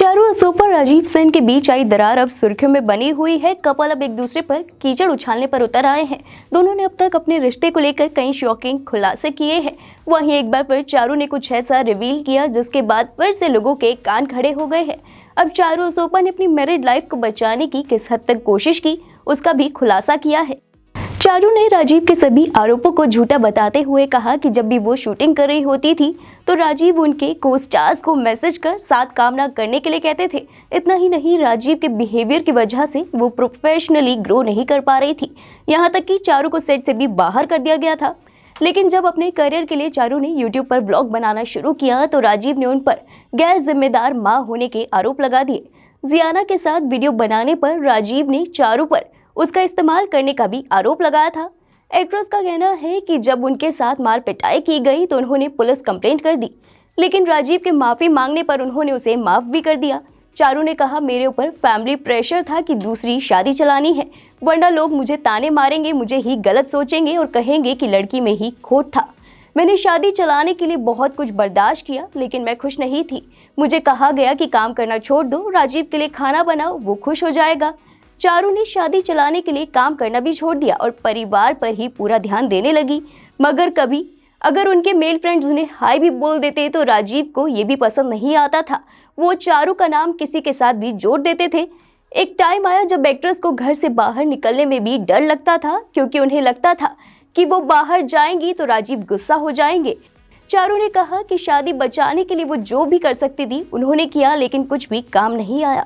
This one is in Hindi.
चारू असोप और राजीव सेन के बीच आई दरार अब सुर्खियों में बनी हुई है। कपल अब एक दूसरे पर कीचड़ उछालने पर उतर आए हैं। दोनों ने अब तक अपने रिश्ते को लेकर कई शॉकिंग खुलासे किए हैं। वहीं एक बार फिर चारू ने कुछ ऐसा रिवील किया जिसके बाद फिर से लोगों के कान खड़े हो गए हैं। अब चारू असोपा ने अपनी मैरिड लाइफ को बचाने की किस हद तक कोशिश की, उसका भी खुलासा किया है। चारू ने राजीव के सभी आरोपों को झूठा बताते हुए कहा कि जब भी वो शूटिंग कर रही होती थी तो राजीव उनके को स्टार्स को मैसेज कर साथ काम ना करने के लिए कहते थे। इतना ही नहीं, राजीव के बिहेवियर की वजह से वो प्रोफेशनली ग्रो नहीं कर पा रही थी। यहाँ तक कि चारू को सेट से भी बाहर कर दिया गया था। लेकिन जब अपने करियर के लिए चारू ने यूट्यूब पर व्लॉग बनाना शुरू किया तो राजीव ने उन पर गैर जिम्मेदार माँ होने के आरोप लगा दिए। जियाना के साथ वीडियो बनाने पर राजीव ने चारू पर उसका इस्तेमाल करने का भी आरोप लगाया था। एक्ट्रेस का कहना है कि जब उनके साथ मार पिटाई की गई तो उन्होंने पुलिस कंप्लेंट कर दी, लेकिन राजीव के माफी मांगने पर उन्होंने उसे माफ भी कर दिया। चारू ने कहा, मेरे ऊपर फैमिली प्रेशर था कि दूसरी शादी चलानी है, वरना लोग मुझे ताने मारेंगे, मुझे ही गलत सोचेंगे और कहेंगे कि लड़की में ही खोट था। मैंने शादी चलाने के लिए बहुत कुछ बर्दाश्त किया, लेकिन मैं खुश नहीं थी। मुझे कहा गया कि काम करना छोड़ दो, राजीव के लिए खाना बनाओ, वो खुश हो जाएगा। चारू ने शादी चलाने के लिए काम करना भी छोड़ दिया और परिवार पर ही पूरा ध्यान देने लगी। मगर कभी अगर उनके मेल फ्रेंड्स उन्हें हाय भी बोल देते तो राजीव को ये भी पसंद नहीं आता था। वो चारू का नाम किसी के साथ भी जोड़ देते थे। एक टाइम आया जब एक्ट्रेस को घर से बाहर निकलने में भी डर लगता था, क्योंकि उन्हें लगता था कि वो बाहर जाएंगी तो राजीव गुस्सा हो जाएंगे। चारू ने कहा कि शादी बचाने के लिए वो जो भी कर सकती थी उन्होंने किया, लेकिन कुछ भी काम नहीं आया।